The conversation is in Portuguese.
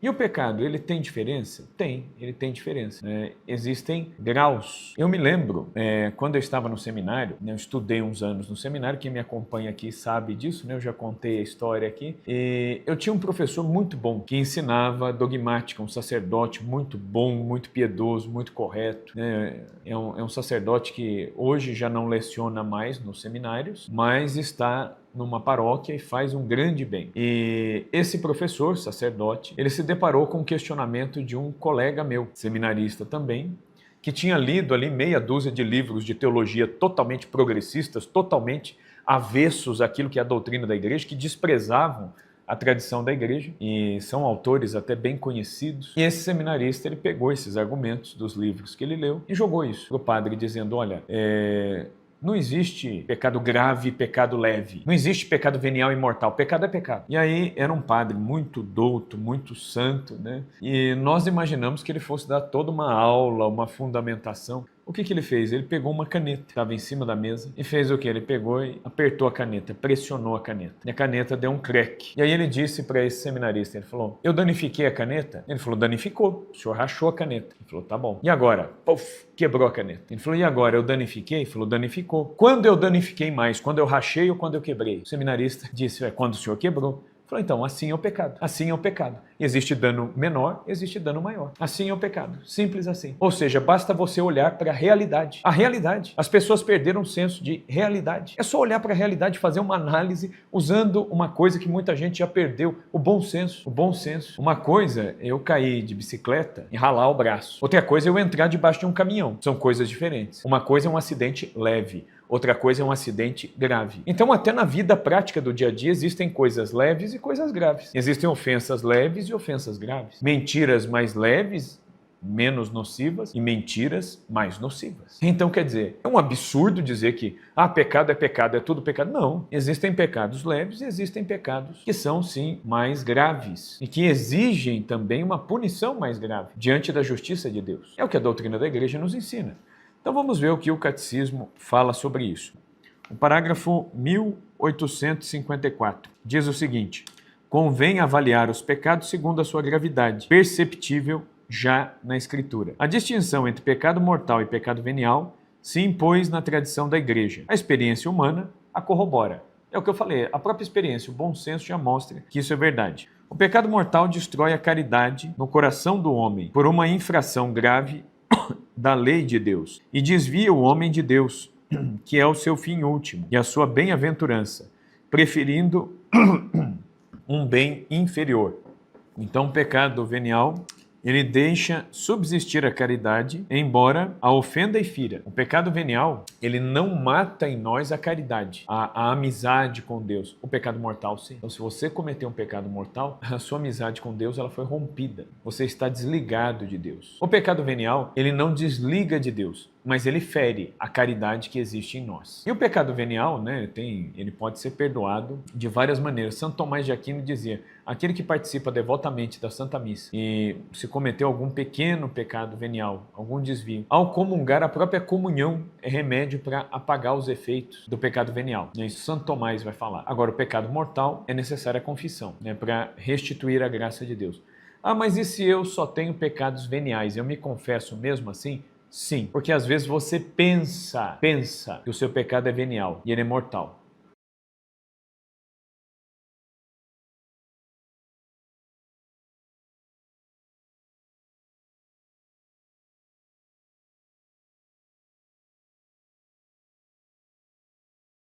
E o pecado, ele tem diferença? Tem, ele tem diferença. Existem graus. Eu me lembro, quando eu estava no seminário, eu estudei uns anos no seminário, quem me acompanha aqui sabe disso, eu já contei a história aqui, e eu tinha um professor muito bom, que ensinava dogmática, um sacerdote muito bom, muito piedoso, muito correto. É um sacerdote que hoje já não leciona mais nos seminários, mas está numa paróquia e faz um grande bem. E esse professor, sacerdote, ele se deparou com o questionamento de um colega meu, seminarista também, que tinha lido ali meia dúzia de livros de teologia totalmente progressistas, totalmente avessos àquilo que é a doutrina da igreja, que desprezavam a tradição da igreja, e são autores até bem conhecidos. E esse seminarista, ele pegou esses argumentos dos livros que ele leu e jogou isso para o padre, dizendo, olha, não existe pecado grave e pecado leve. Não existe pecado venial e mortal. Pecado é pecado. E aí era um padre muito douto, muito santo, né? E nós imaginamos que ele fosse dar toda uma aula, uma fundamentação. O que ele fez? Ele pegou uma caneta, estava em cima da mesa, e fez o que? Ele pegou e apertou a caneta, pressionou a caneta. E a caneta deu um crack. E aí ele disse para esse seminarista, ele falou, eu danifiquei a caneta? Ele falou, danificou. O senhor rachou a caneta. Ele falou, tá bom. E agora? Puf, quebrou a caneta. Ele falou, e agora? Eu danifiquei? Ele falou, danificou. Quando eu danifiquei mais? Quando eu rachei ou quando eu quebrei? O seminarista disse, quando o senhor quebrou. Falou, então, assim é o pecado. Assim é o pecado. Existe dano menor, existe dano maior. Assim é o pecado. Simples assim. Ou seja, basta você olhar para a realidade. A realidade. As pessoas perderam o senso de realidade. É só olhar para a realidade e fazer uma análise usando uma coisa que muita gente já perdeu, o bom senso. O bom senso. Uma coisa é eu cair de bicicleta e ralar o braço. Outra coisa é eu entrar debaixo de um caminhão. São coisas diferentes. Uma coisa é um acidente leve. Outra coisa é um acidente grave. Então, até na vida prática do dia a dia, existem coisas leves e coisas graves. Existem ofensas leves e ofensas graves. Mentiras mais leves, menos nocivas, e mentiras mais nocivas. Então, quer dizer, é um absurdo dizer que pecado, é tudo pecado. Não. Existem pecados leves e existem pecados que são, sim, mais graves e que exigem também uma punição mais grave diante da justiça de Deus. É o que a doutrina da igreja nos ensina. Então vamos ver o que o catecismo fala sobre isso. O parágrafo 1854 diz o seguinte: convém avaliar os pecados segundo a sua gravidade, perceptível já na Escritura. A distinção entre pecado mortal e pecado venial se impôs na tradição da Igreja. A experiência humana a corrobora. É o que eu falei, a própria experiência, o bom senso já mostra que isso é verdade. O pecado mortal destrói a caridade no coração do homem por uma infração grave da lei de Deus e desvia o homem de Deus, que é o seu fim último e a sua bem-aventurança, preferindo um bem inferior. Então, o pecado venial, ele deixa subsistir a caridade, embora a ofenda e fira. O pecado venial, ele não mata em nós a caridade, a amizade com Deus. O pecado mortal, sim. Então, se você cometer um pecado mortal, a sua amizade com Deus ela foi rompida. Você está desligado de Deus. O pecado venial, ele não desliga de Deus, mas ele fere a caridade que existe em nós. E o pecado venial, ele pode ser perdoado de várias maneiras. Santo Tomás de Aquino dizia, aquele que participa devotamente da Santa Missa e se cometeu algum pequeno pecado venial, algum desvio, ao comungar, a própria comunhão é remédio para apagar os efeitos do pecado venial. Isso Santo Tomás vai falar. Agora, o pecado mortal é necessária a confissão, para restituir a graça de Deus. Mas e se eu só tenho pecados veniais? Eu me confesso mesmo assim? Sim, porque às vezes você pensa que o seu pecado é venial e ele é mortal.